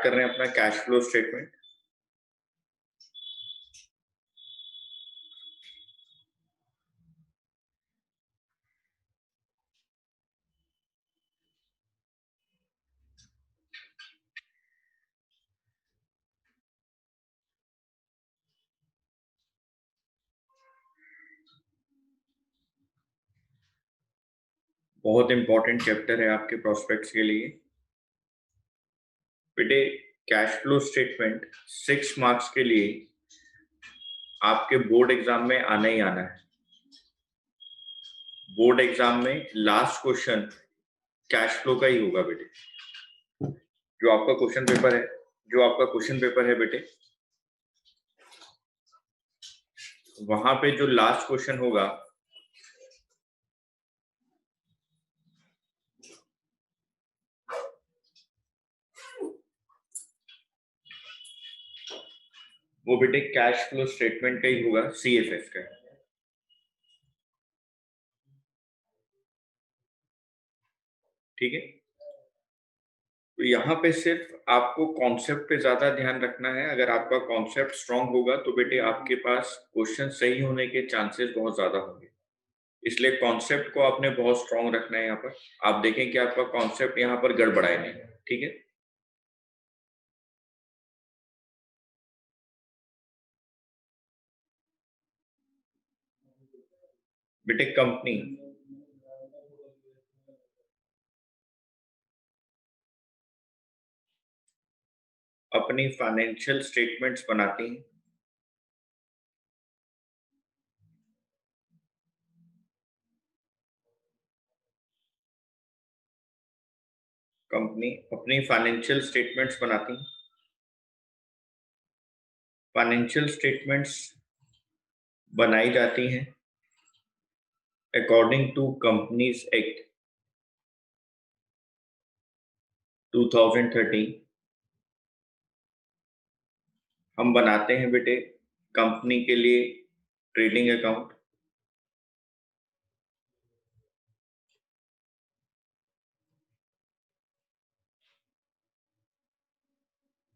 Start कर रहे हैं अपना कैश फ्लो स्टेटमेंट। बहुत इंपॉर्टेंट चैप्टर है आपके प्रोस्पेक्ट्स के लिए बेटे। कैश फ्लो स्टेटमेंट 6 मार्क्स के लिए आपके बोर्ड एग्जाम में आना ही आना है। बोर्ड एग्जाम में लास्ट क्वेश्चन कैश फ्लो का ही होगा बेटे। जो आपका क्वेश्चन पेपर है बेटे, वहां पे जो लास्ट क्वेश्चन होगा वो बेटे कैश फ्लो स्टेटमेंट का ही होगा, सीएफएस का। ठीक है, तो यहाँ पे सिर्फ आपको कॉन्सेप्ट पे ज्यादा ध्यान रखना है। अगर आपका कॉन्सेप्ट स्ट्रांग होगा तो बेटे आपके पास क्वेश्चन सही होने के चांसेस बहुत ज्यादा होंगे। इसलिए कॉन्सेप्ट को आपने बहुत स्ट्रांग रखना है। यहाँ पर आप देखें कि आपका कॉन्सेप्ट यहाँ पर गड़बड़ाए नहीं। ठीक है, बेटे कंपनी अपनी फाइनेंशियल स्टेटमेंट्स बनाती है। कंपनी अपनी फाइनेंशियल स्टेटमेंट्स बनाती है। फाइनेंशियल स्टेटमेंट्स बनाई जाती हैं अकॉर्डिंग टू कंपनीज एक्ट 2013। हम बनाते हैं बेटे कंपनी के लिए trading account,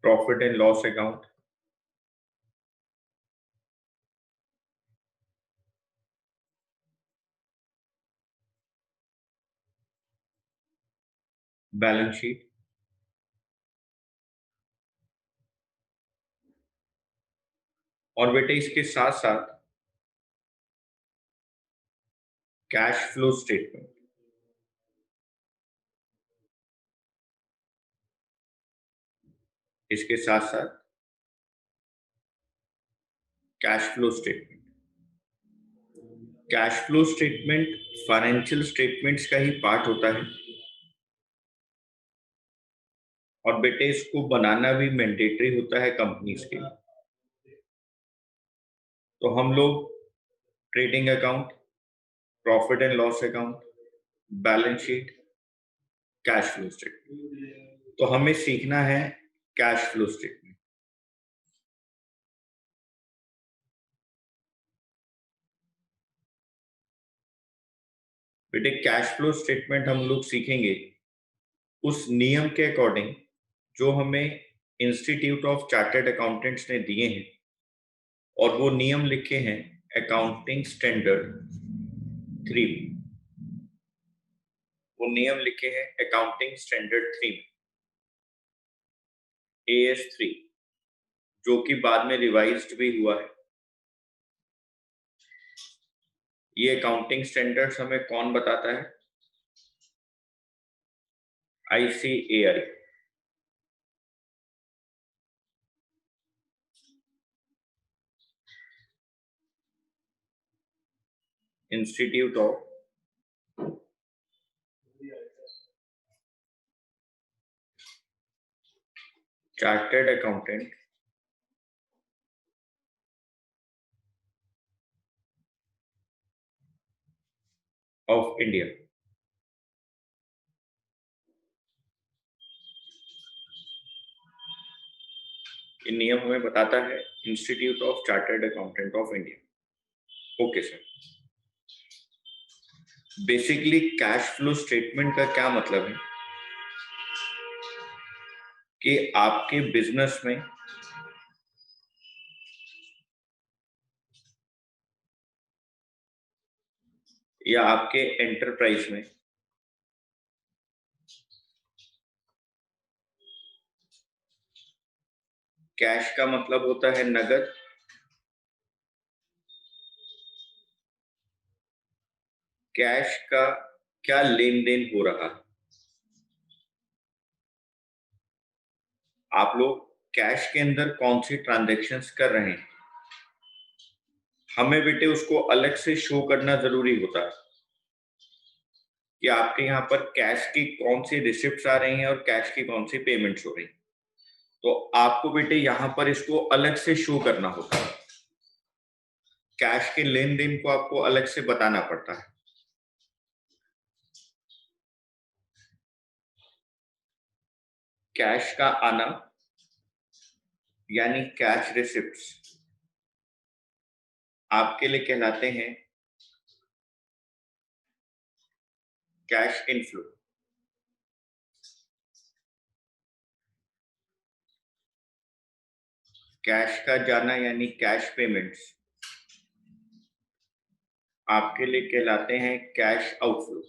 profit and loss account, balance sheet, और बेटे इसके साथ साथ कैश फ्लो स्टेटमेंट। इसके साथ साथ cash flow statement. Cash flow statement financial statements का ही पार्ट होता है और बेटे इसको बनाना भी मैंडेटरी होता है कंपनीज के लिए। तो हम लोग trading account, profit and loss account, balance sheet, cash flow statement, तो हमें सीखना है कैश फ्लो स्टेटमेंट। बेटे कैश फ्लो स्टेटमेंट हम लोग सीखेंगे उस नियम के अकॉर्डिंग जो हमें इंस्टीट्यूट ऑफ चार्टर्ड अकाउंटेंट्स ने दिए हैं, और वो नियम लिखे हैं अकाउंटिंग स्टैंडर्ड 3। वो नियम लिखे हैं अकाउंटिंग स्टैंडर्ड 3 AS3, जो कि बाद में रिवाइज्ड भी हुआ है। ये अकाउंटिंग स्टैंडर्ड्स हमें कौन बताता है? ICAI, institute of chartered accountant of India. ये नियम हमें बताता है institute of chartered accountant of India. Okay sir, basically cash flow statement का क्या मतलब है कि आपके बिजनेस में या आपके एंटरप्राइज में कैश का मतलब होता है नगद, कैश का क्या लेन देन हो रहा है। आप लोग कैश के अंदर कौन सी ट्रांजैक्शंस कर रहे हैं, हमें बेटे उसको अलग से शो करना जरूरी होता है कि आपके यहाँ पर कैश की कौन सी रिसिप्ट्स आ रही हैं और कैश की कौन सी पेमेंट्स हो रही हैं। तो आपको बेटे यहाँ पर इसको अलग से शो करना होता है, कैश के लेन देन को आपको अलग से बताना पड़ता है। कैश का आना यानी कैश रिसिप्ट्स आपके लिए कहलाते हैं कैश इनफ्लो। कैश का जाना यानी कैश पेमेंट्स आपके लिए कहलाते हैं कैश आउटफ्लो।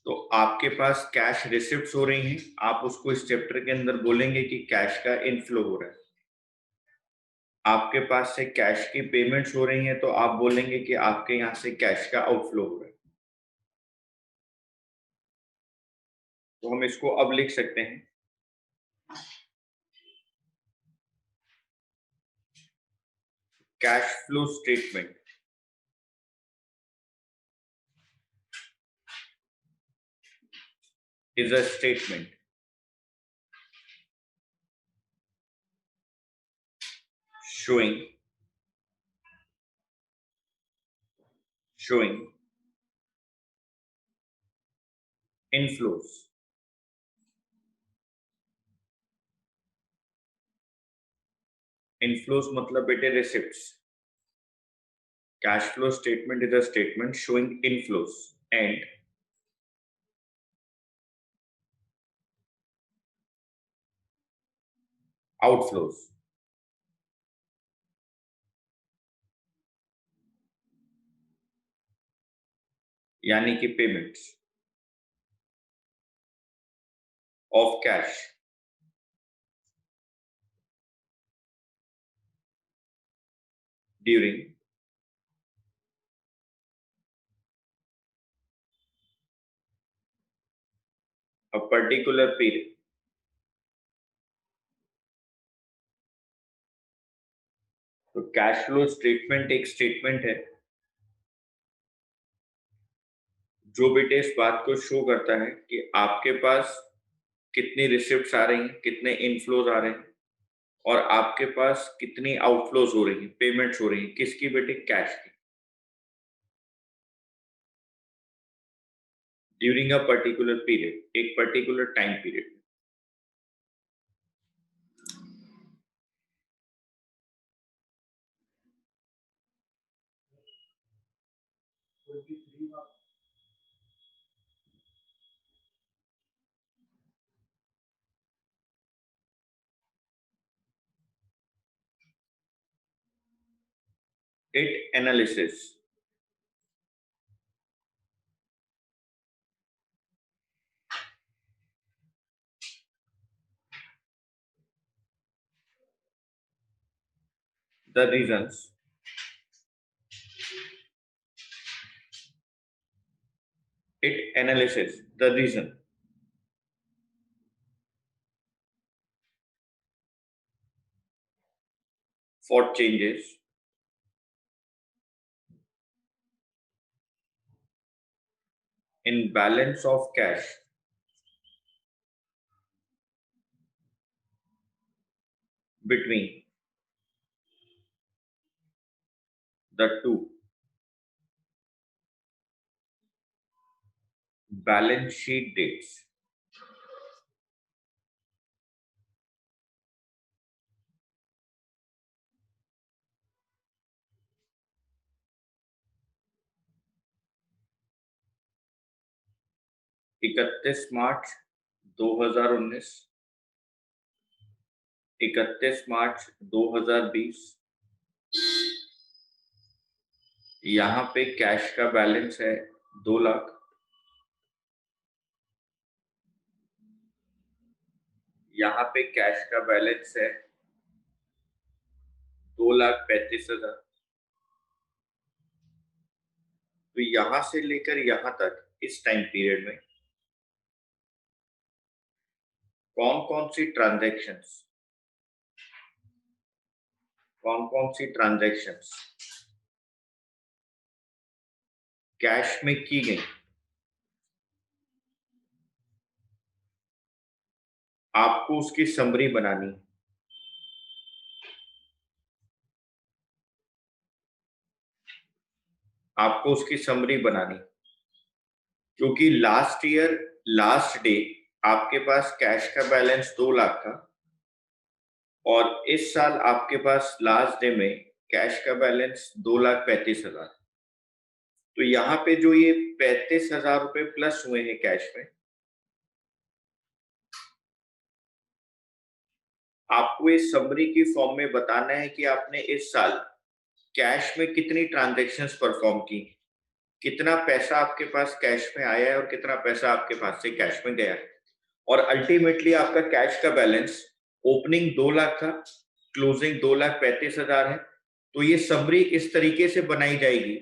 तो आपके पास कैश रिसिप्ट्स हो रही हैं, आप उसको इस चैप्टर के अंदर बोलेंगे कि कैश का इनफ्लो हो रहा है। आपके पास से कैश की पेमेंट्स हो रही हैं तो आप बोलेंगे कि आपके यहाँ से कैश का आउटफ्लो हो रहा है। तो हम इसको अब लिख सकते हैं, cash flow statement is a statement showing inflows मतलब बेटे receipts. Cash flow statement is a statement showing inflows and outflows. यानी कि payments of cash during a particular period. तो कैश फ्लो स्टेटमेंट एक स्टेटमेंट है जो बेटे इस बात को शो करता है कि आपके पास कितनी रिसिप्ट्स आ रही हैं, कितने इनफ्लोज आ रहे हैं और आपके पास कितनी आउटफ्लोज हो रही हैं, पेमेंट्स हो रही हैं, किसकी बेटे, कैश की, ड्यूरिंग अ पर्टिकुलर पीरियड, एक particular time period. It analyzes the reasons it analyzes the reason for changes in balance of cash between the two balance sheet dates। 31 मार्च 2019, 31 मार्च 2020। यहाँ पे कैश का बैलेंस है 2 लाख। यहाँ पे कैश का balance है 2,35,000। तो यहां से लेकर यहां तक इस टाइम पीरियड में कौन कौन सी ट्रांजैक्शंस कैश में की गई, आपको उसकी समरी बनानी। आपको उसकी समरी बनानी, क्योंकि लास्ट ईयर लास्ट डे आपके पास कैश का बैलेंस 2 लाख था और इस साल आपके पास लास्ट डे में कैश का बैलेंस 2,35,000। तो यहाँ पे जो ये 35,000 रुपए प्लस हुए हैं कैश में, आपको इस समरी की फॉर्म में बताना है कि आपने इस साल कैश में कितनी ट्रांजैक्शंस परफॉर्म की, कितना पैसा आपके पास कैश में आया है और कितना पैसा आपके पास से कैश में गया है। और अल्टीमेटली आपका कैश का बैलेंस ओपनिंग 2 लाख था, क्लोजिंग 2,35,000 है। तो ये समरी इस तरीके से बनाई जाएगी,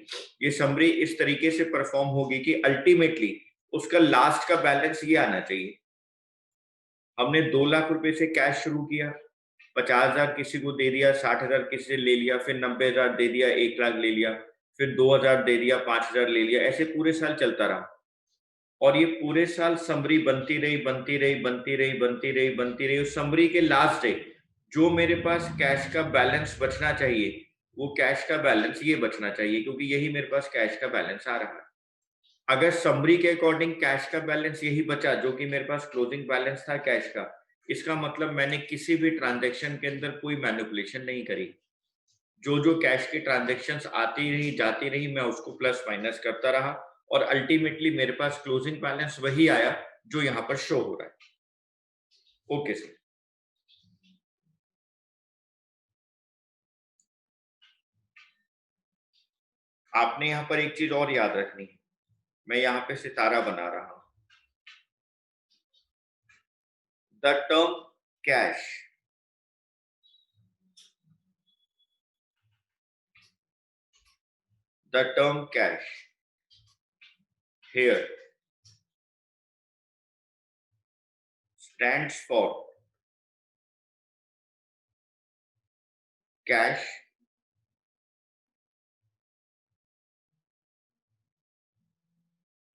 ये समरी इस तरीके से परफॉर्म होगी कि अल्टीमेटली उसका लास्ट का बैलेंस ये आना चाहिए। हमने 2 लाख रुपए से कैश शुरू किया, 50,000 किसी को दे दिया, 60,000 किसी से ले लिया, फिर 90,000 दे दिया, 1 लाख ले लिया, फिर 2,000 दे दिया, 5,000 ले लिया, ऐसे पूरे साल चलता रहा। और ये पूरे साल समरी बनती रही, बनती रही, बनती रही, बनती रही, बनती रही। उस समरी के लास्ट डे जो मेरे पास कैश का बैलेंस बचना चाहिए, वो कैश का बैलेंस ये बचना चाहिए, क्योंकि यही मेरे पास कैश का बैलेंस आ रहा है। अगर समरी के अकॉर्डिंग कैश का बैलेंस यही बचा जो कि मेरे पास क्लोजिंग बैलेंस था कैश का, इसका मतलब मैंने किसी भी ट्रांजैक्शन के अंदर कोई मैनिपुलेशन नहीं करी। जो जो कैश की ट्रांजैक्शंस आती रही जाती रही, मैं उसको प्लस माइनस करता रहा और अल्टीमेटली मेरे पास क्लोजिंग बैलेंस वही आया जो यहां पर शो हो रहा है। Okay sir. आपने यहां पर एक चीज और याद रखनी है, मैं यहां पे सितारा बना रहा हूं। The term cash the term cash here stands for cash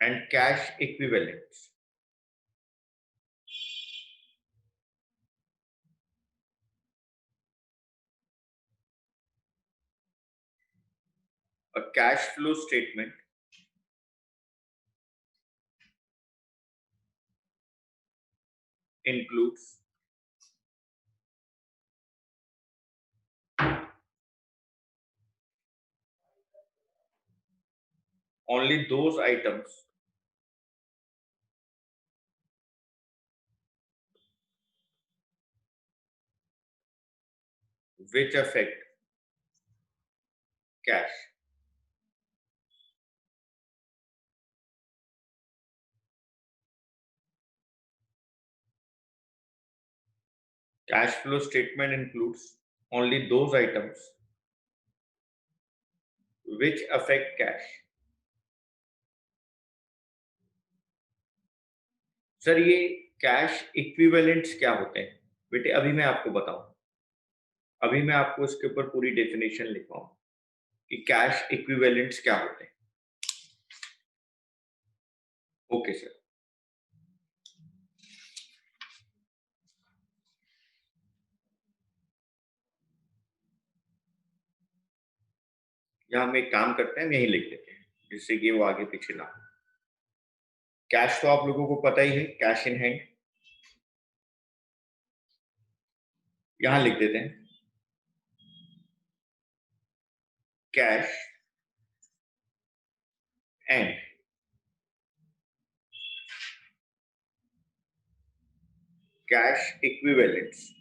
and cash equivalents. A cash flow statement includes only those items which affect cash. Cash flow statement includes only those items which affect cash. Sir ये cash equivalents क्या होते हैं? बेटे अभी मैं आपको बताऊं, अभी मैं आपको इसके ऊपर पूरी डेफिनेशन लिखवाऊं कि कैश इक्विवेलेंट्स क्या होते हैं। Okay sir. यहाँ हम एक काम करते हैं, हम यही लिख देते हैं जिससे कि वो आगे पीछे ना हो। कैश तो आप लोगों को पता ही है, कैश इन हैंड। यहां लिख देते हैं cash and cash equivalents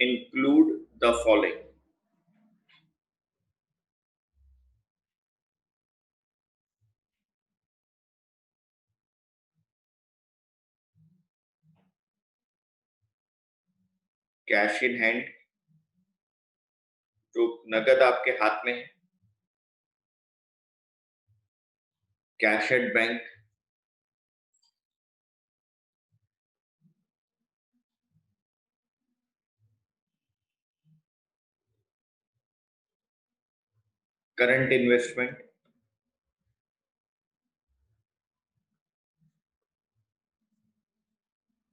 include the following: cash in hand, जो नगद आपके हाथ में है, cash at bank, current investment,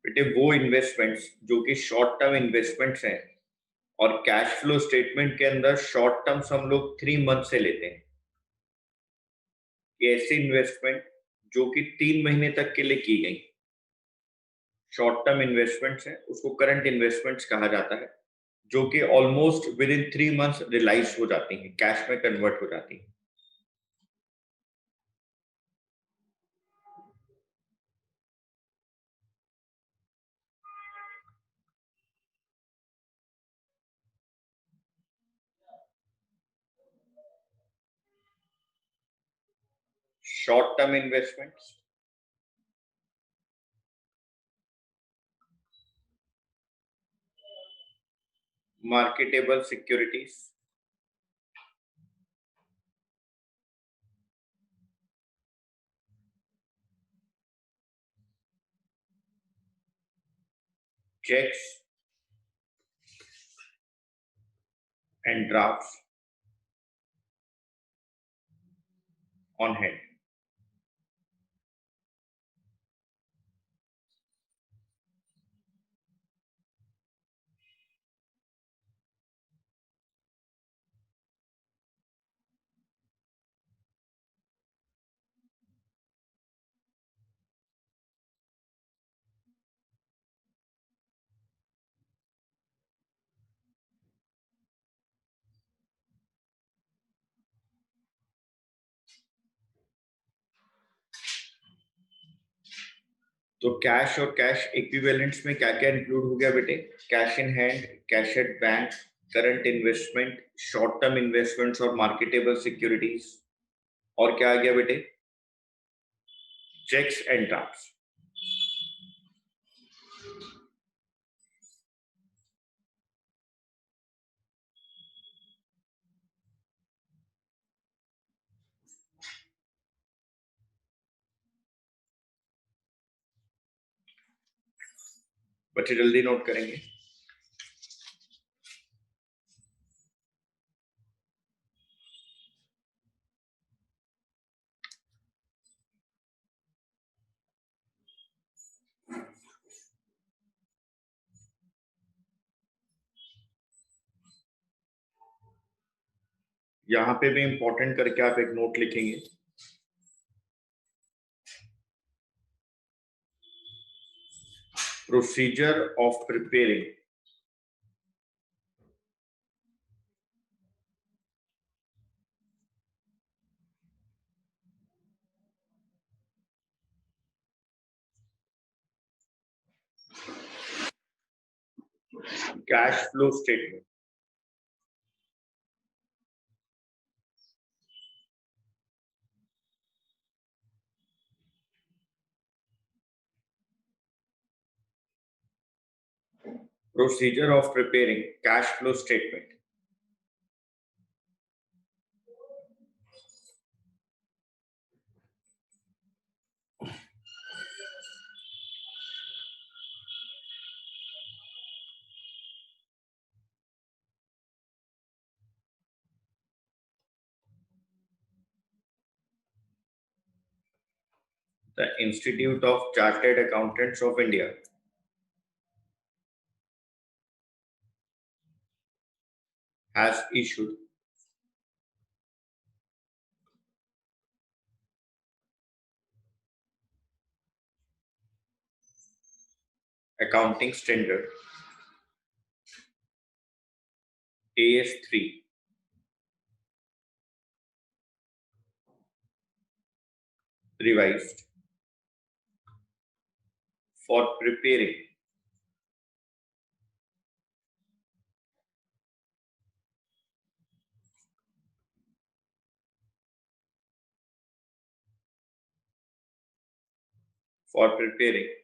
बेटे वो इन्वेस्टमेंट्स जो कि शॉर्ट टर्म इन्वेस्टमेंट्स हैं, और कैश फ्लो स्टेटमेंट के अंदर शॉर्ट टर्म्स हम लोग 3 मंथ से लेते हैं। ये ऐसी इन्वेस्टमेंट जो कि 3 महीने तक के लिए की गई शॉर्ट टर्म इन्वेस्टमेंट्स हैं, उसको करंट इन्वेस्टमेंट्स कहा जाता है, जो कि almost within 3 months realise हो जाती हैं, कैश में कन्वर्ट हो जाती हैं। Short term investments, marketable securities, cheques and drafts on hand. तो कैश और कैश इक्विवेलेंट्स में क्या क्या इंक्लूड हो गया बेटे? Cash in hand, cash at bank, current investment, short term investments और मार्केटेबल सिक्योरिटीज। और क्या आ गया बेटे? Cheques and drafts. बच्चे जल्दी नोट करेंगे। यहाँ पे भी इंपॉर्टेंट करके आप एक नोट लिखेंगे। Procedure of preparing cash flow statement. Procedure of preparing cash flow statement. The Institute of Chartered Accountants of India has issued Accounting Standard AS3 revised for preparing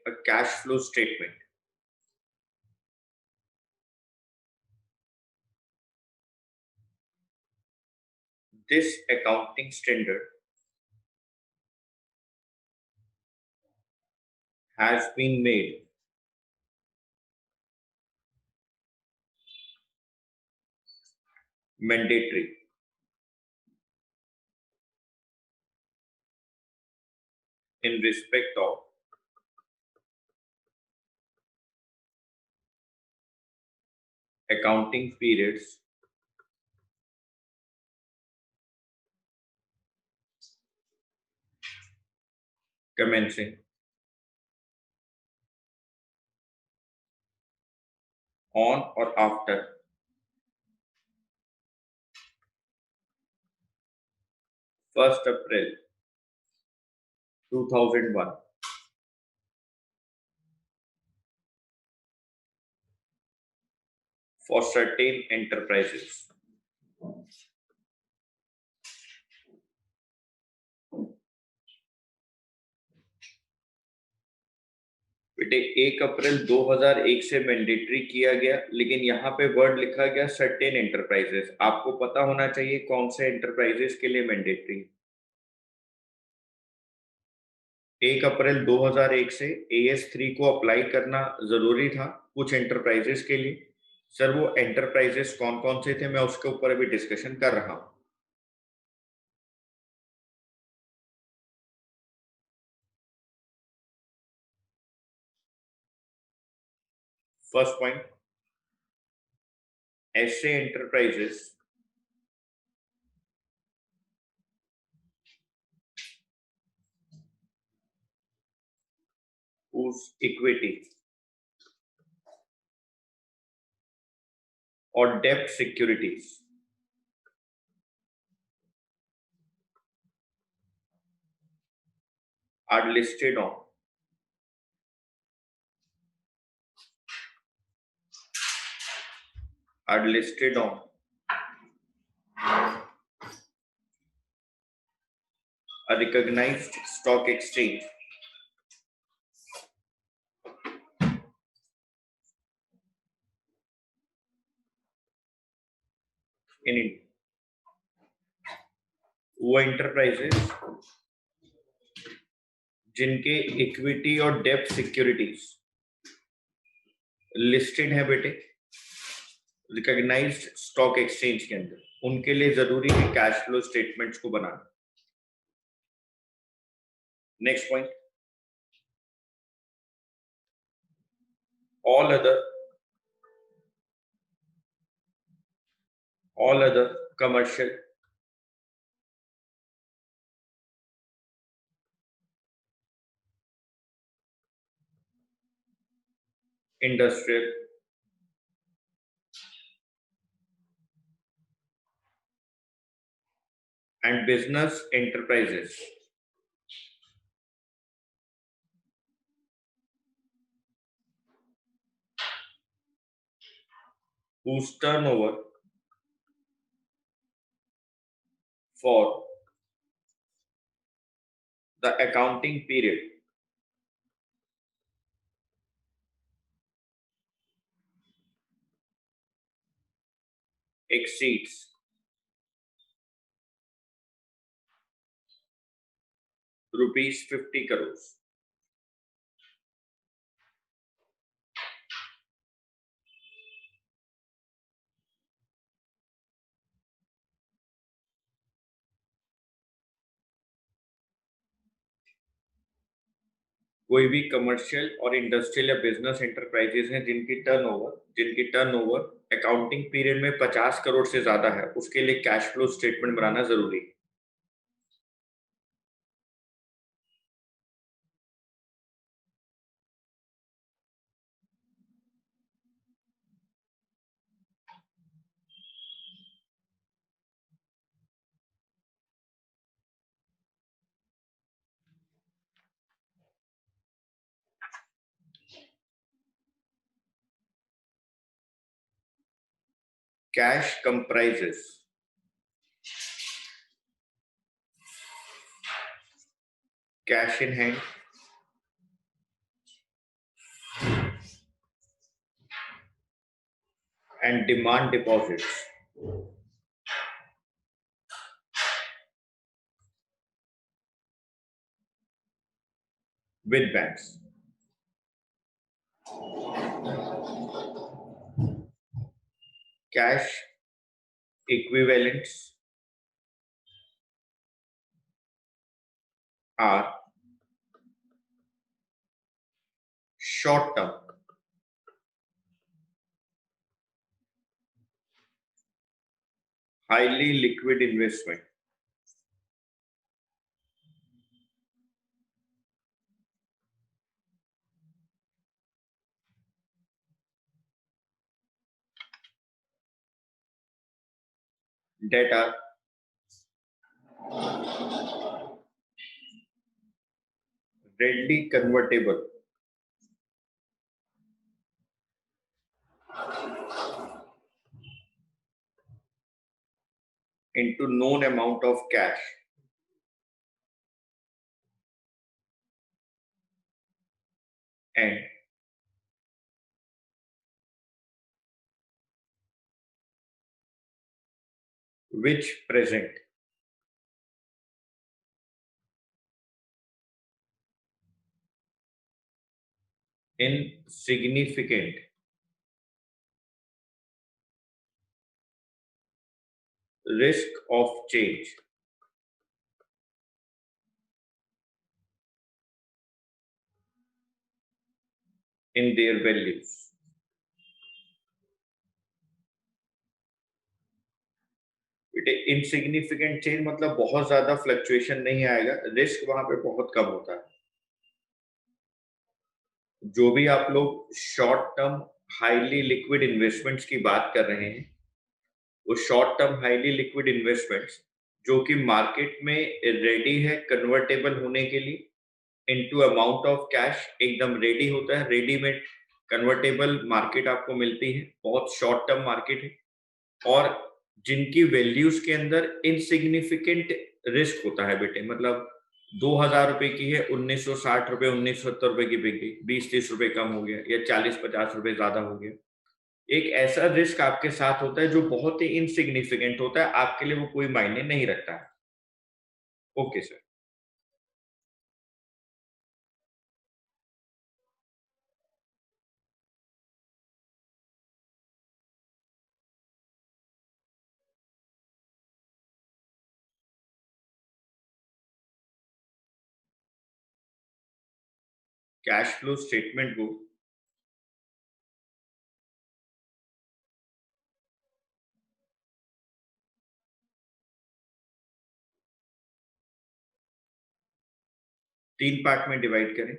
a cash flow statement. This accounting standard has been made mandatory in respect of accounting periods commencing on or after 1st April 2001 for certain enterprises. बेटे 1 अप्रैल 2001 से mandatory किया गया, लेकिन यहाँ पे word लिखा गया certain enterprises. आपको पता होना चाहिए कौन से एंटरप्राइजेस के लिए मैंडेटरी। 1 अप्रैल 2001 से AS3 को अप्लाई करना जरूरी था कुछ एंटरप्राइजेस के लिए। सर वो एंटरप्राइजेस कौन कौन से थे, मैं उसके ऊपर अभी डिस्कशन कर रहा हूं। फर्स्ट पॉइंट, ऐसे enterprises whose equity or debt securities are listed on a recognized stock exchange in India। वो एंटरप्राइजेस जिनके इक्विटी और डेब्ट सिक्योरिटीज लिस्टेड है बेटे रिकॉग्नाइज्ड स्टॉक एक्सचेंज के अंदर, उनके लिए जरूरी है कैश फ्लो स्टेटमेंट्स को बनाना। Next point, all other commercial, industrial, and business enterprises whose turnover for the accounting period exceeds rupees 50 crores। कोई भी कमर्शियल और इंडस्ट्रियल या बिजनेस एंटरप्राइजेस हैं जिनकी टर्नओवर अकाउंटिंग पीरियड में 50 करोड़ से ज्यादा है, उसके लिए कैश फ्लो स्टेटमेंट बनाना जरूरी है। cash comprises cash in hand, and demand deposits with banks. Cash equivalents are short term, highly liquid investment. That are readily convertible into known amount of cash and which present insignificant risk of change in their values. Insignificant change मतलब बहुत ज्यादा fluctuation नहीं आएगा, risk वहां पे बहुत कम होता है। जो भी आप लोग short term highly liquid investments की बात कर रहे हैं, वो short term highly liquid investments जो कि मार्केट में रेडी है कन्वर्टेबल होने के लिए इनटू अमाउंट ऑफ कैश, एकदम रेडी होता है, रेडीमेड कन्वर्टेबल मार्केट आपको मिलती है, बहुत शॉर्ट टर्म मार्केट है, और जिनकी वैल्यूज के अंदर इनसिग्निफिकेंट रिस्क होता है बेटे। मतलब 2000 रुपए की है, 1960 रुपए 1970 रुपए की बिक गई, 20-30 रुपए कम हो गया या 40-50 रुपए ज्यादा हो गया। एक ऐसा रिस्क आपके साथ होता है जो बहुत ही इनसिग्निफिकेंट होता है, आपके लिए वो कोई मायने नहीं रखता है। Okay sir. Cash flow statement को 3 पार्ट में डिवाइड करें।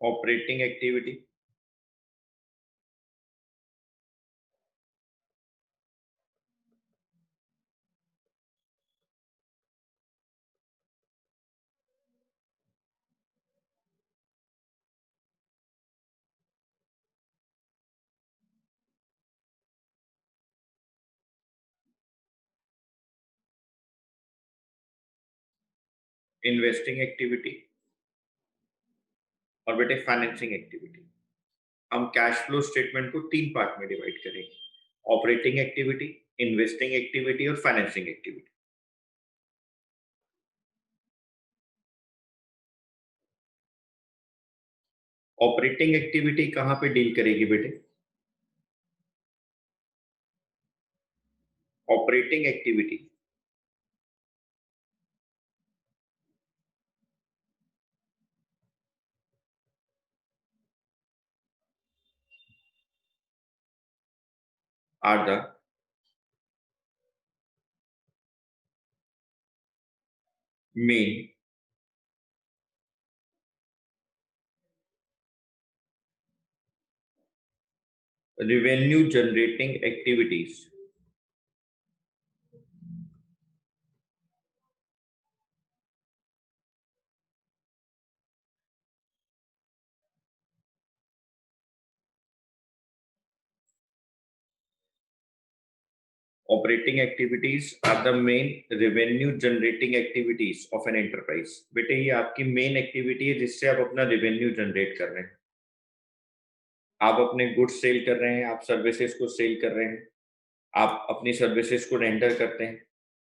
ऑपरेटिंग एक्टिविटी, इन्वेस्टिंग एक्टिविटी और बेटे फाइनेंसिंग एक्टिविटी। हम कैश फ्लो स्टेटमेंट को 3 पार्ट में डिवाइड करेंगे, ऑपरेटिंग एक्टिविटी, इन्वेस्टिंग एक्टिविटी और फाइनेंसिंग एक्टिविटी। ऑपरेटिंग एक्टिविटी कहां पे डील करेगी बेटे? Operating activity are the main revenue generating activities operating activities are the main revenue generating activities of an enterprise. बेटे ये आपकी मेन एक्टिविटी है जिससे आप अपना रेवेन्यू जनरेट कर रहे हैं। आप अपने गुड्स सेल कर रहे हैं, आप सर्विसेज को सेल कर रहे हैं, आप अपनी सर्विसेज को रेंडर करते हैं,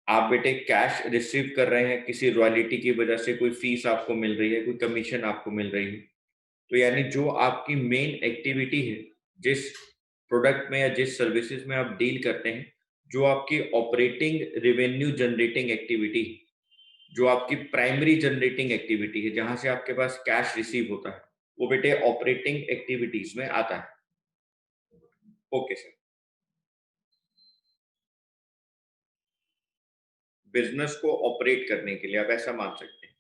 आप बेटे कैश रिसीव कर रहे हैं, किसी रॉयल्टी की वजह से कोई फीस आपको मिल रही है, कोई कमीशन आपको मिल रही है। तो यानी जो आपकी मेन एक्टिविटी है, जिस प्रोडक्ट में या जिस सर्विसेज में आप डील करते हैं, जो आपकी ऑपरेटिंग रेवेन्यू जनरेटिंग एक्टिविटी, जो आपकी प्राइमरी जनरेटिंग एक्टिविटी है, जहां से आपके पास कैश रिसीव होता है, वो बेटे ऑपरेटिंग एक्टिविटीज में आता है। Okay sir. बिजनेस को ऑपरेट करने के लिए आप ऐसा मान सकते हैं।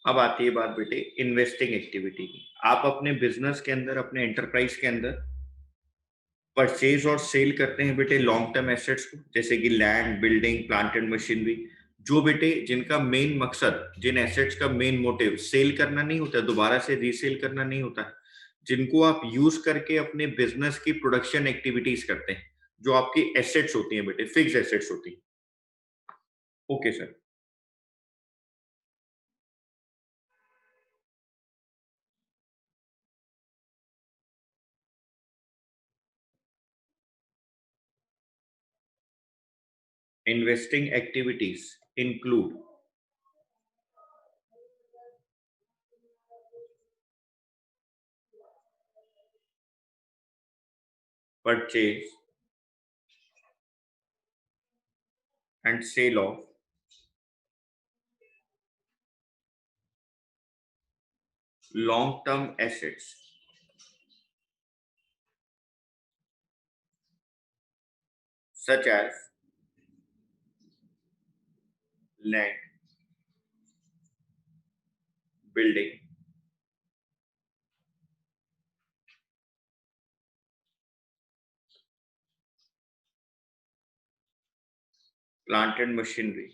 अब आती है बात बेटे इन्वेस्टिंग एक्टिविटी की। आप अपने बिजनेस के अंदर, अपने एंटरप्राइज के अंदर परचेज और सेल करते हैं बेटे लॉन्ग टर्म एसेट्स को, जैसे कि land, building, plant and machinery, जो बेटे जिनका मेन मकसद, जिन एसेट्स का मेन मोटिव सेल करना नहीं होता, दोबारा से रीसेल करना नहीं होता, जिनको आप यूज करके अपने बिजनेस की प्रोडक्शन एक्टिविटीज करते हैं, जो आपकी एसेट्स होती हैं बेटे, फिक्स एसेट्स होती हैं। Okay sir. Investing activities include purchase and sale of long term assets such as land, building, plant and machinery,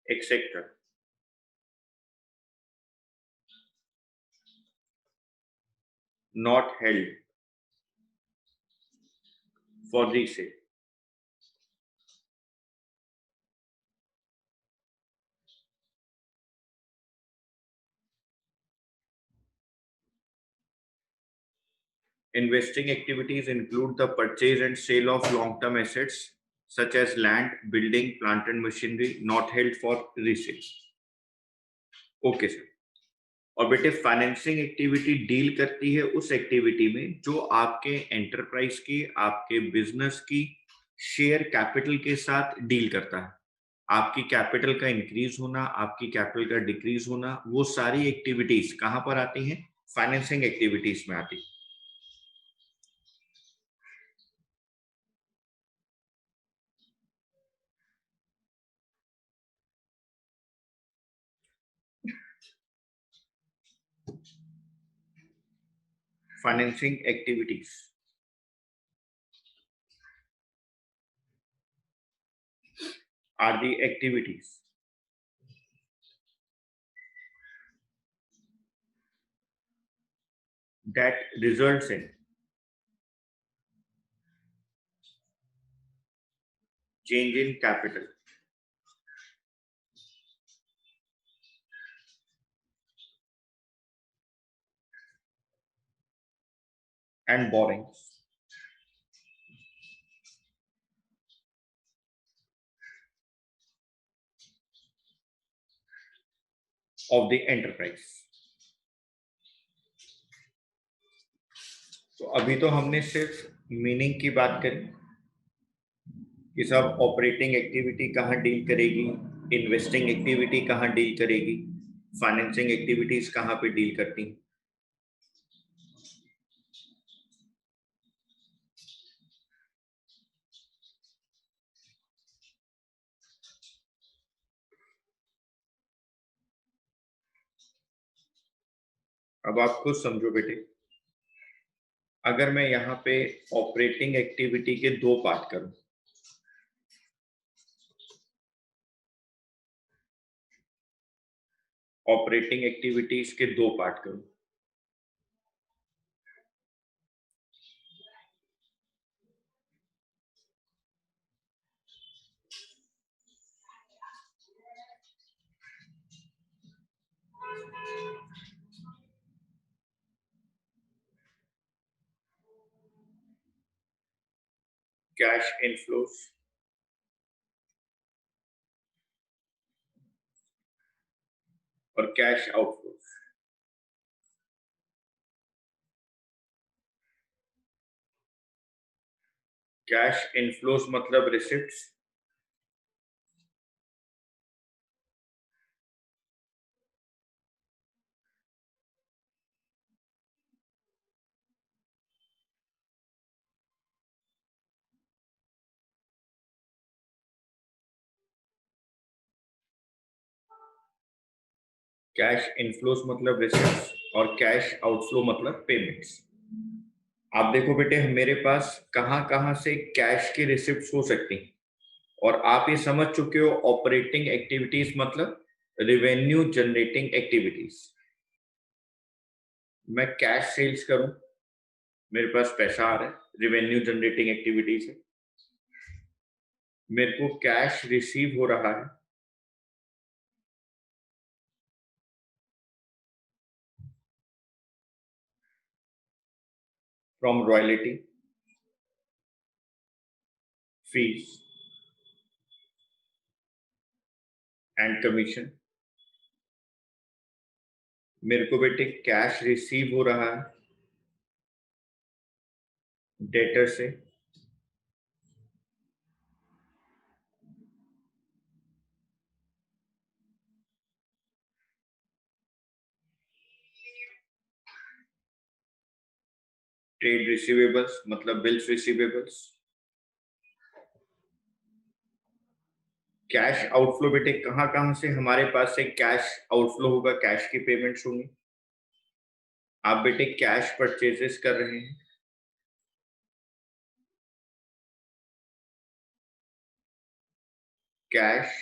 etc. not held for resale. Investing activities include the purchase and sale of long term assets such as land, building, plant and machinery not held for resale. Okay sir. और बेटे financing activity deal करती है उस activity में जो आपके enterprise की, आपके बिजनेस की शेयर कैपिटल के साथ डील करता है। आपकी कैपिटल का इंक्रीज होना, आपकी कैपिटल का डिक्रीज होना, वो सारी एक्टिविटीज कहां पर आती हैं? फाइनेंसिंग एक्टिविटीज में आती है। Financing activities are the activities that results in change in capital and borrowings of the enterprise। तो अभी तो हमने सिर्फ मीनिंग की बात करी कि सब ऑपरेटिंग एक्टिविटी कहाँ डील करेगी, इन्वेस्टिंग एक्टिविटी कहाँ डील करेगी, फाइनेंसिंग एक्टिविटीज कहाँ पे डील करती। अब आप खुद समझो बेटे, अगर मैं यहाँ पे ऑपरेटिंग एक्टिविटी के 2 पार्ट करूं, ऑपरेटिंग एक्टिविटीज के 2 पार्ट करूं, कैश इनफ्लोज और कैश आउटफ्लोज। कैश इनफ्लोज मतलब रिसिप्ट्स, कैश इनफ्लोज मतलब रिसिप्ट्स और कैश आउटफ्लो मतलब पेमेंट्स। आप देखो बेटे, मेरे पास कहां कहां से कैश की रिसिप्ट्स हो सकती हैं, और आप ये समझ चुके हो ऑपरेटिंग एक्टिविटीज मतलब रेवेन्यू जनरेटिंग एक्टिविटीज। मैं कैश सेल्स करूं, मेरे पास पैसा आ रहा है, रेवेन्यू जनरेटिंग एक्टिविटीज है। मेरे को कैश रिसीव हो रहा है, from royalty, fees and commission. मेरे को बेटे कैश रिसीव हो रहा है डेटर से, ट्रेड रिसीवेबल्स मतलब बिल्स रिसीवेबल्स। कैश आउटफ्लो बेटे कहां कहां से हमारे पास से कैश आउटफ्लो होगा, कैश की पेमेंट्स होंगी। आप बेटे कैश परचेजेस कर रहे हैं, cash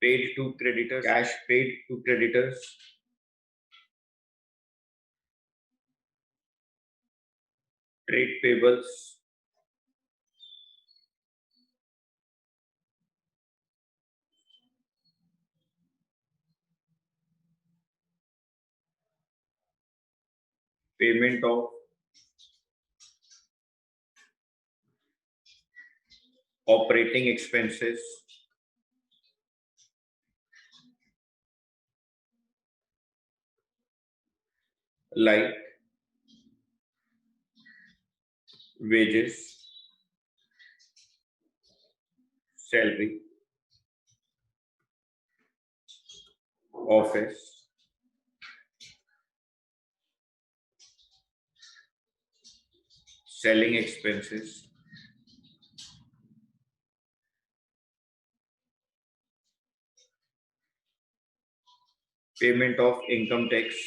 paid to creditors, cash paid to creditors, trade payables, payment of operating expenses like wages, salary, office, selling expenses, payment of income tax,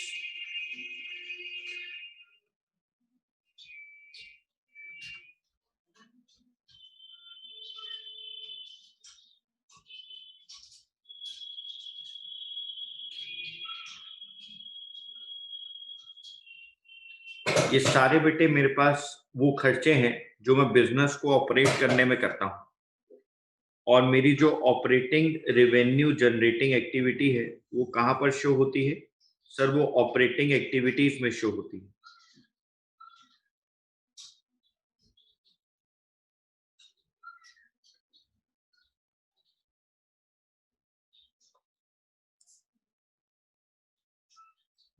ये सारे बेटे मेरे पास वो खर्चे हैं जो मैं बिजनेस को ऑपरेट करने में करता हूं। और मेरी जो ऑपरेटिंग रेवेन्यू जनरेटिंग एक्टिविटी है वो कहां पर शो होती है सर? वो ऑपरेटिंग एक्टिविटीज में शो होती है।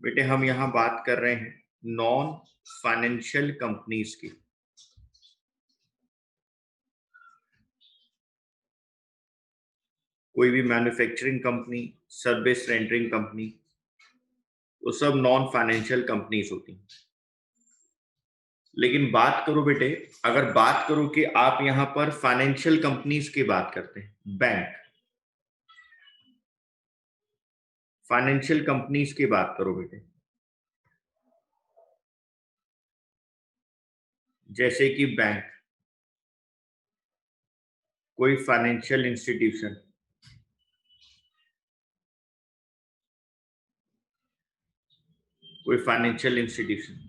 बेटे हम यहां बात कर रहे हैं नॉन फाइनेंशियल कंपनीज की। कोई भी manufacturing company, service rendering company, वो सब नॉन फाइनेंशियल कंपनीज होती हैं। लेकिन बात करो बेटे, अगर बात करो कि आप यहां पर फाइनेंशियल कंपनीज की बात करते हैं, बैंक, फाइनेंशियल कंपनीज की बात करो बेटे, जैसे कि बैंक, कोई फाइनेंशियल इंस्टीट्यूशन, कोई फाइनेंशियल इंस्टीट्यूशन।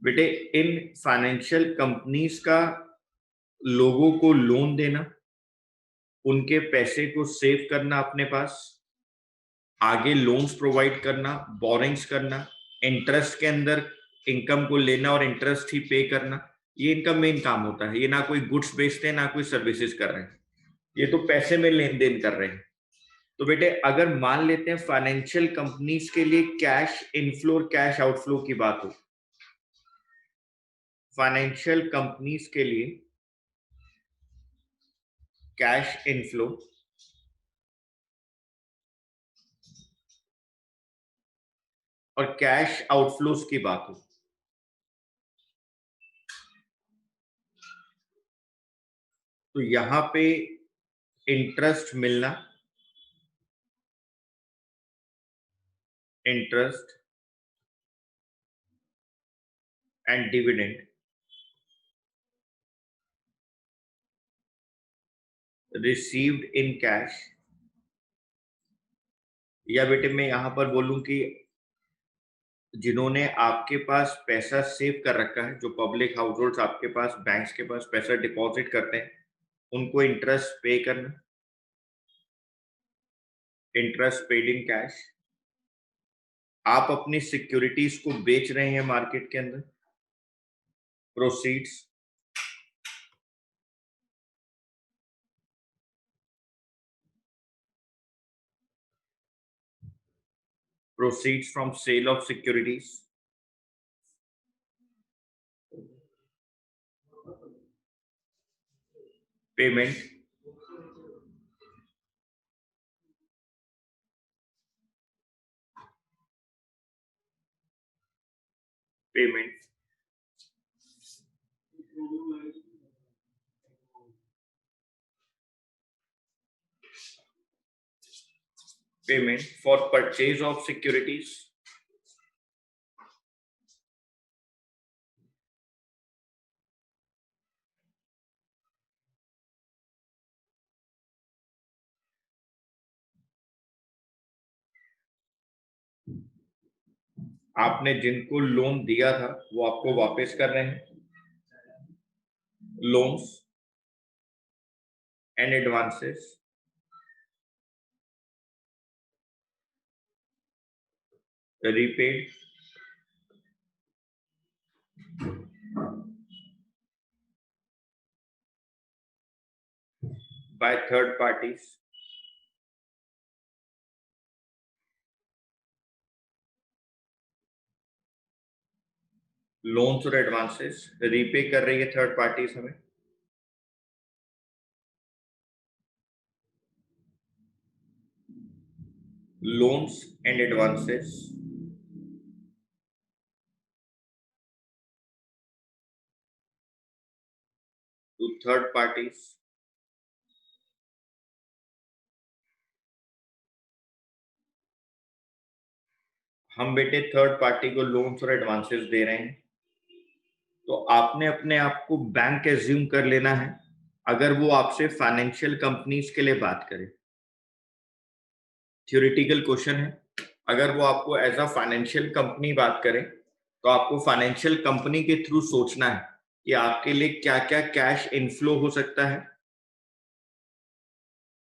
बेटे इन फाइनेंशियल कंपनीज का लोगों को लोन देना, उनके पैसे को सेव करना अपने पास, आगे लोन्स प्रोवाइड करना, बोरिंग्स करना, इंटरेस्ट के अंदर इनकम को लेना और इंटरेस्ट ही पे करना, ये इनका मेन काम होता है। ये ना कोई गुड्स बेचते हैं ना कोई सर्विसेज कर रहे हैं, ये तो पैसे में लेन देन कर रहे हैं। तो बेटे अगर मान लेते हैं फाइनेंशियल कंपनीज के लिए कैश इनफ्लो और कैश आउटफ्लो की बात हो, फाइनेंशियल कंपनीज के लिए कैश इनफ्लो और कैश आउटफ्लोज की बात हो, तो यहां पे इंटरेस्ट मिलना, interest and dividend received in cash, या बेटे मैं यहां पर बोलूं कि जिन्होंने आपके पास पैसा सेव कर रखा है, जो पब्लिक हाउस होल्ड्स आपके पास बैंक्स के पास पैसा डिपॉजिट करते हैं, उनको इंटरेस्ट पे करना, इंटरेस्ट पेड इन कैश। आप अपनी सिक्योरिटीज को बेच रहे हैं मार्केट के अंदर, proceeds, proceeds from sale of securities, payment, payment, payment for purchase of securities, आपने जिनको लोन दिया था वो आपको वापस कर रहे हैं, loans and advances, repaid by third parties, loans और एडवांसेस रीपे कर रही है थर्ड पार्टीज हमें, loans and advances to third parties, हम बेटे थर्ड पार्टी को लोन्स और एडवांसेस दे रहे हैं, तो आपने अपने आप को बैंक एज्यूम कर लेना है अगर वो आपसे फाइनेंशियल कंपनीज के लिए बात करे। थ्योरेटिकल क्वेश्चन है, अगर वो आपको एज अ फाइनेंशियल कंपनी बात करे तो आपको फाइनेंशियल कंपनी के थ्रू सोचना है कि आपके लिए क्या क्या कैश इनफ्लो हो सकता है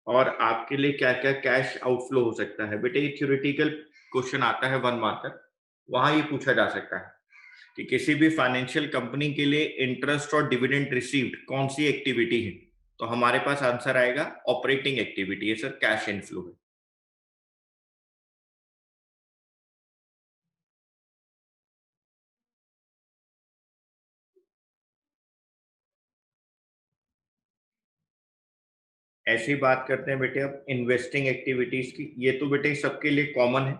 और आपके लिए क्या क्या कैश आउटफ्लो हो सकता है। बेटे ये थ्योरेटिकल क्वेश्चन आता है 1 मार्कर, वहां ये पूछा जा सकता है कि किसी भी फाइनेंशियल कंपनी के लिए इंटरेस्ट और डिविडेंड रिसीव्ड कौन सी एक्टिविटी है, तो हमारे पास आंसर आएगा ऑपरेटिंग एक्टिविटी है सर, कैश इनफ्लो है। ऐसी बात करते हैं बेटे अब इन्वेस्टिंग एक्टिविटीज की, ये तो बेटे सबके लिए कॉमन है।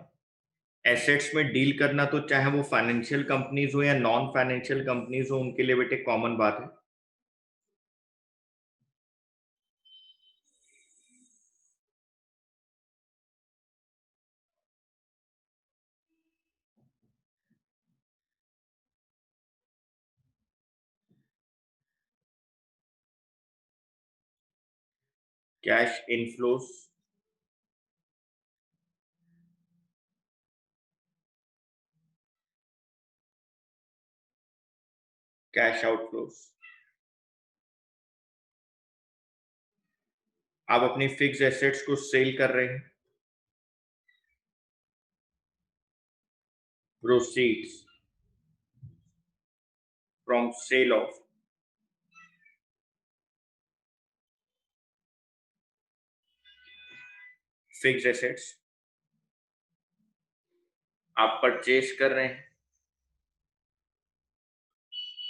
एसेट्स में डील करना तो चाहे वो फाइनेंशियल कंपनीज हो या नॉन फाइनेंशियल कंपनीज हो, उनके लिए बेटे कॉमन बात है। cash inflows, cash outflows। आप अपनी फिक्स्ड एसेट्स को सेल कर रहे हैं। Proceeds from sale of fixed assets. आप परचेज कर रहे हैं।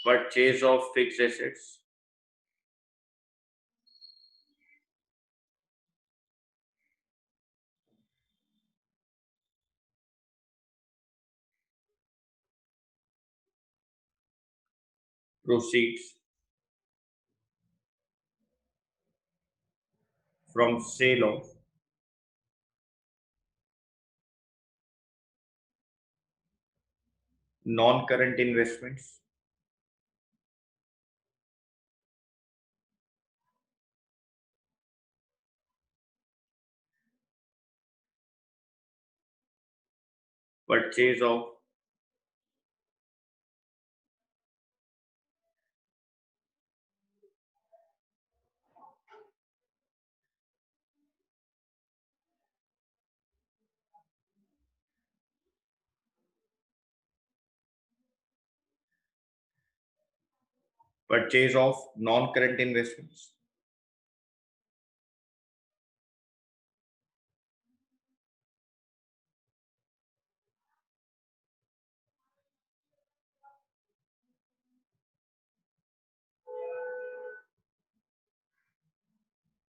Purchase of fixed assets. Proceeds from sale of non current investments. Purchase of purchase of non current investments.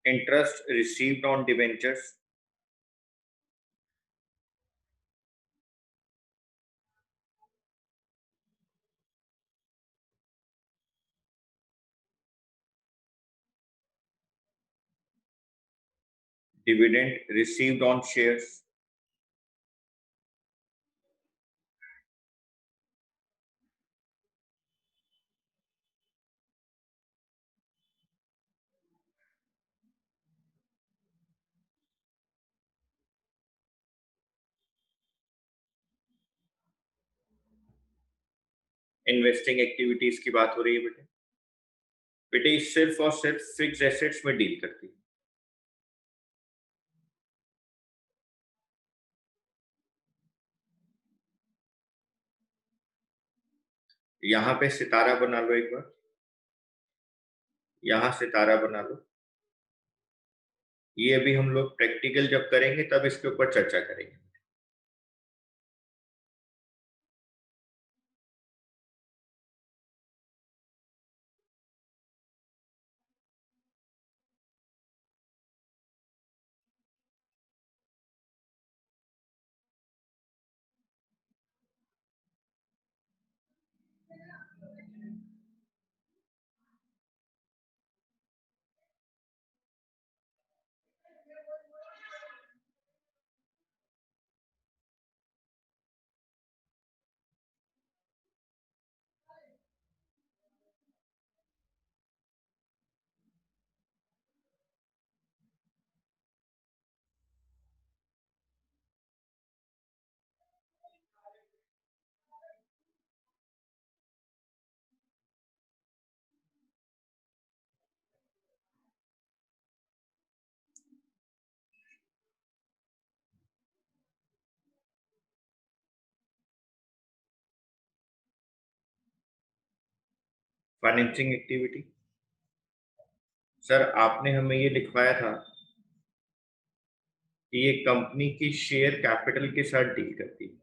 Interest received on debentures. Dividend received on shares. Investing activities की बात हो रही है बेटे। बेटे सिर्फ और सिर्फ फिक्स्ड एसेट्स में डील करती है। यहाँ पे सितारा बना लो एक बार। यहाँ सितारा बना लो। ये अभी हम लोग प्रैक्टिकल जब करेंगे तब इसके ऊपर चर्चा करेंगे। Financing activity. सर आपने हमें ये लिखवाया था कि ये कंपनी की शेयर कैपिटल के साथ डील करती है।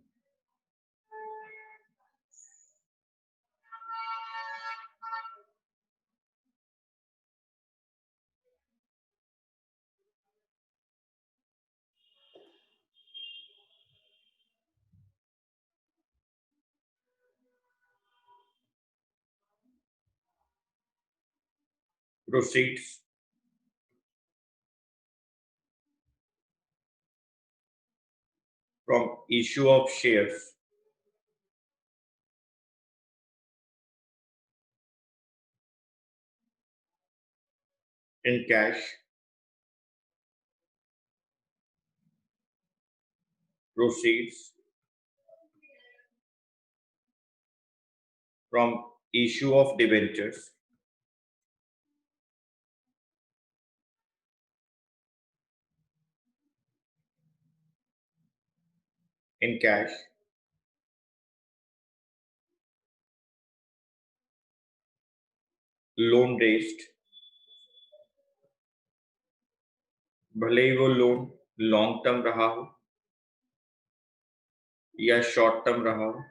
Proceeds from issue of shares in cash proceeds from issue of debentures in cash loan raised, भले ही वो लोन लॉन्ग टर्म रहा हो या शॉर्ट टर्म रहा हो,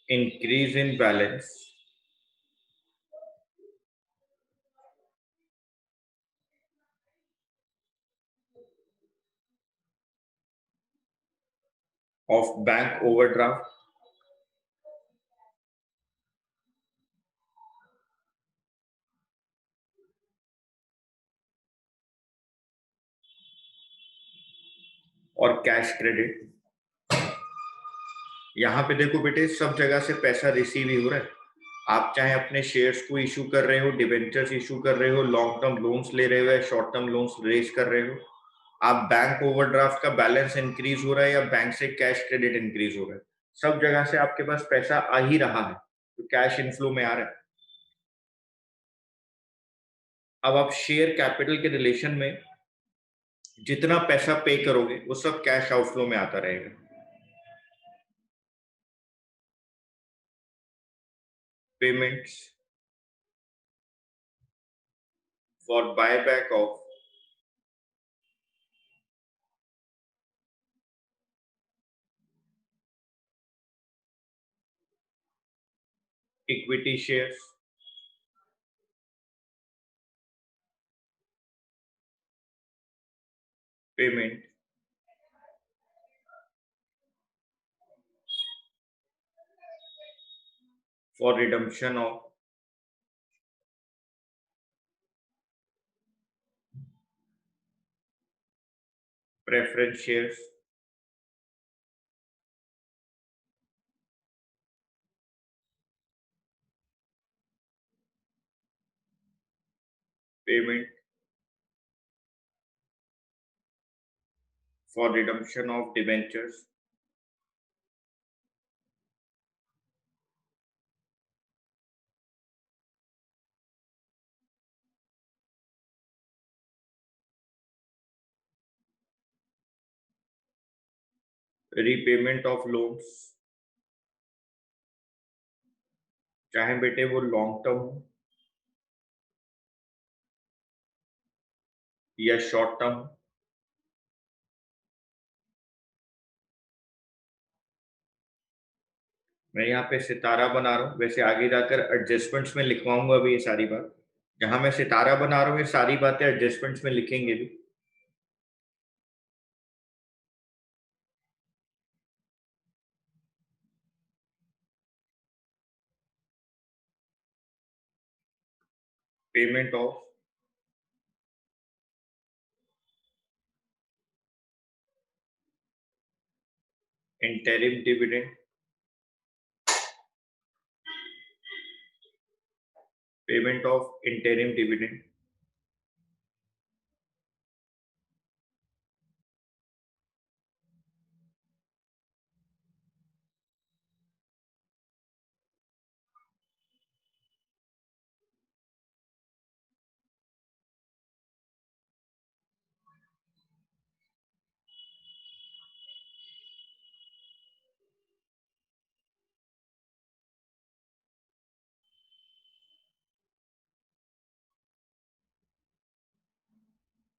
increase in balance of bank overdraft और कैश क्रेडिट। यहाँ पे देखो बेटे, सब जगह से पैसा रिसीव ही हो रहा है। आप चाहे अपने शेयर्स को इशू कर रहे हो, डिबेंचर्स इशू कर रहे हो, लॉन्ग टर्म लोन्स ले रहे हो या शॉर्ट टर्म लोन्स रेज कर रहे हो, आप बैंक ओवरड्राफ्ट का बैलेंस इंक्रीज हो रहा है या बैंक से कैश क्रेडिट इंक्रीज हो रहा है, सब जगह से आपके पास पैसा आ ही रहा है, तो कैश इनफ्लो में आ रहा है। अब आप शेयर कैपिटल के रिलेशन में जितना पैसा पे करोगे वो सब कैश आउटफ्लो में आता रहेगा। Payments for buyback of equity shares, payment for redemption of preference shares, payment for redemption of debentures, repayment of loans, चाहे बेटे वो लॉन्ग टर्म हो या शॉर्ट टर्म। मैं यहाँ पे सितारा बना रहा हूँ, वैसे आगे जाकर एडजस्टमेंट्स में लिखवाऊंगा भी ये सारी बात। जहां मैं सितारा बना रहा हूँ ये सारी बातें एडजस्टमेंट्स में लिखेंगे भी। Payment of interim dividend, payment of interim dividend,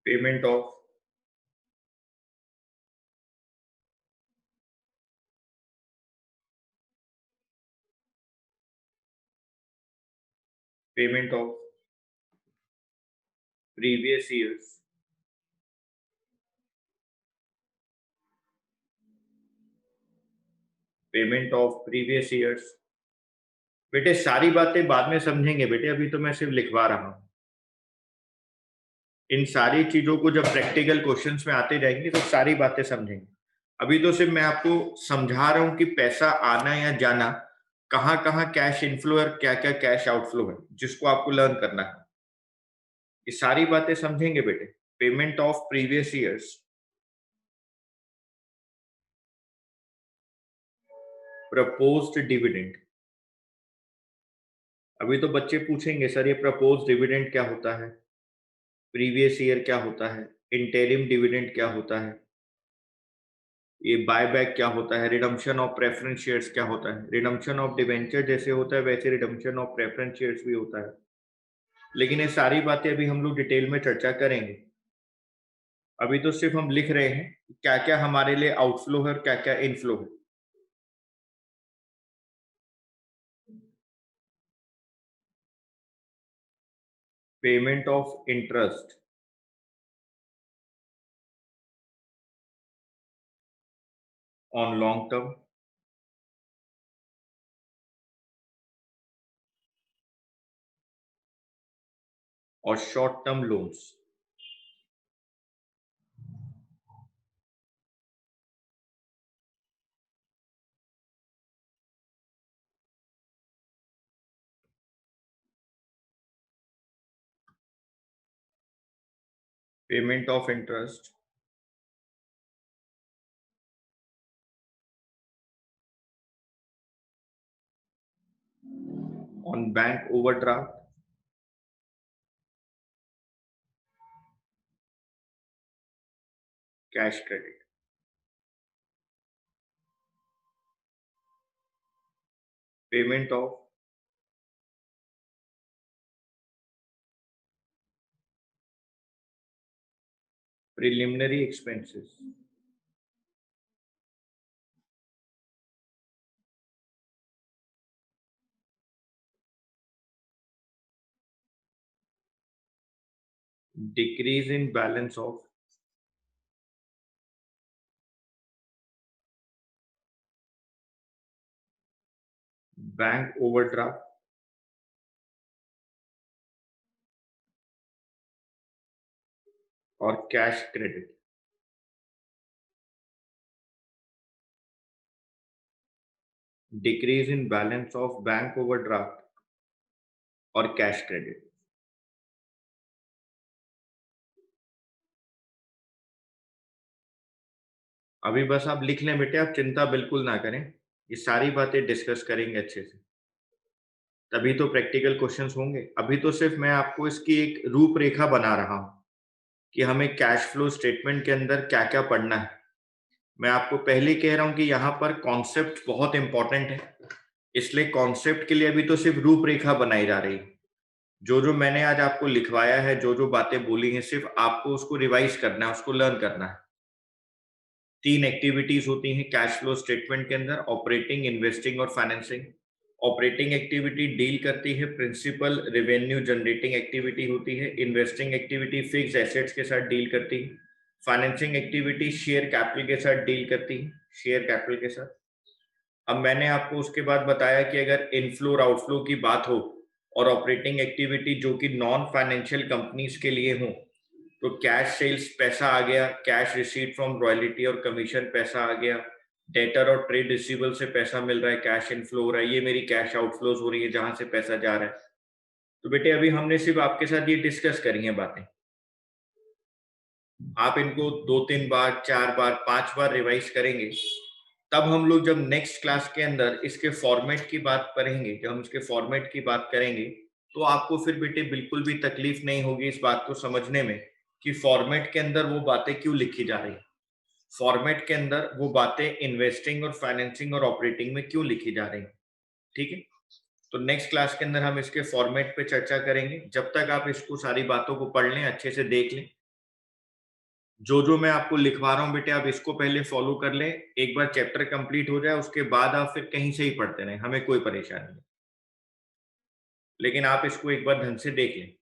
payment of payment of previous years, payment of previous years. बेटे सारी बातें बाद में समझेंगे बेटे, अभी तो मैं सिर्फ लिखवा रहा हूँ। इन सारी चीजों को जब प्रैक्टिकल क्वेश्चंस में आते जाएंगे तो सारी बातें समझेंगे। अभी तो सिर्फ मैं आपको समझा रहा हूं कि पैसा आना या जाना कहाँ-कहाँ कैश इनफ्लो और क्या-क्या कैश आउटफ्लो है, जिसको आपको लर्न करना है। ये सारी बातें समझेंगे बेटे। Payment of previous years, proposed dividend. अभी तो बच्चे पूछेंगे सर ये प्रपोज्ड डिविडेंड क्या होता है? प्रीवियस ईयर क्या होता है? इंटरिम डिविडेंड क्या होता है? ये बायबैक क्या होता है? रिडम्पशन ऑफ प्रेफरेंस शेयर्स क्या होता है? रिडम्पशन ऑफ डिबेंचर जैसे होता है वैसे रिडम्पशन ऑफ प्रेफरेंस शेयर्स भी होता है। लेकिन ये सारी बातें अभी हम लोग डिटेल में चर्चा करेंगे। अभी तो सिर्फ हम लिख रहे हैं क्या-क्या हमारे लिए आउटफ्लो है और क्या-क्या इनफ्लो है। Payment of interest on long term और short term loans. Payment of interest on bank overdraft, cash credit. Payment of preliminary expenses, decrease in balance of bank overdraft और cash credit. Decrease in balance of bank overdraft और cash credit. अभी बस आप लिख लें बेटे, आप चिंता बिल्कुल ना करें। ये सारी बातें डिस्कस करेंगे अच्छे से, तभी तो प्रैक्टिकल क्वेश्चंस होंगे। अभी तो सिर्फ मैं आपको इसकी एक रूपरेखा बना रहा हूं कि हमें कैश फ्लो स्टेटमेंट के अंदर क्या-क्या पढ़ना है। मैं आपको पहले कह रहा हूं कि यहाँ पर कॉन्सेप्ट बहुत इंपॉर्टेंट है, इसलिए कॉन्सेप्ट के लिए अभी तो सिर्फ रूपरेखा बनाई जा रही है। जो-जो मैंने आज आपको लिखवाया है, जो-जो बातें बोली हैं, सिर्फ आपको उसको रिवाइज करना है, उसको लर्न करना है। 3 एक्टिविटीज होती हैं कैश फ्लो स्टेटमेंट के अंदर, ऑपरेटिंग, इन्वेस्टिंग और फाइनेंसिंग। ऑपरेटिंग एक्टिविटी डील करती है प्रिंसिपल रेवेन्यू जनरेटिंग एक्टिविटी होती है। इन्वेस्टिंग एक्टिविटी फिक्स एसेट्स के साथ डील करती है। फाइनेंसिंग एक्टिविटी शेयर कैपिटल के साथ डील करती है, शेयर कैपिटल के साथ। अब मैंने आपको उसके बाद बताया कि अगर इनफ्लो और आउटफ्लो की बात हो और ऑपरेटिंग एक्टिविटी जो कि नॉन फाइनेंशियल कंपनीज के लिए हो, तो कैश सेल्स पैसा आ गया, कैश रिसीट फ्रॉम रॉयल्टी और कमीशन पैसा आ गया, डेटर और ट्रेड रिसीवेबल से पैसा मिल रहा है, कैश इनफ्लो हो रहा है, ये मेरी कैश आउटफ्लोज हो रही है जहां से पैसा जा रहा है। तो बेटे अभी हमने सिर्फ आपके साथ ये डिस्कस करी है बातें। आप इनको 2-3 बार, 4 बार, 5 बार रिवाइज करेंगे, तब हम लोग जब नेक्स्ट क्लास के अंदर इसके फॉर्मेट की बात करेंगे, जब हम इसके फॉर्मेट की बात करेंगे, तो आपको फिर बेटे बिल्कुल भी तकलीफ नहीं होगी इस बात को समझने में कि फॉर्मेट के अंदर वो बातें क्यों लिखी जा रही है। फॉर्मेट के अंदर वो बातें इन्वेस्टिंग और फाइनेंसिंग और ऑपरेटिंग में क्यों लिखी जा रही है। ठीक है, तो नेक्स्ट क्लास के अंदर हम इसके फॉर्मेट पे चर्चा करेंगे। जब तक आप इसको सारी बातों को पढ़ लें, अच्छे से देख लें, जो जो मैं आपको लिखवा रहा हूँ बेटे आप इसको पहले फॉलो कर लें। एक बार चैप्टर कंप्लीट हो जाए उसके बाद आप फिर कहीं से ही पढ़ते रहें, हमें कोई परेशानी नहीं, लेकिन आप इसको एक बार ढंग से देख लें।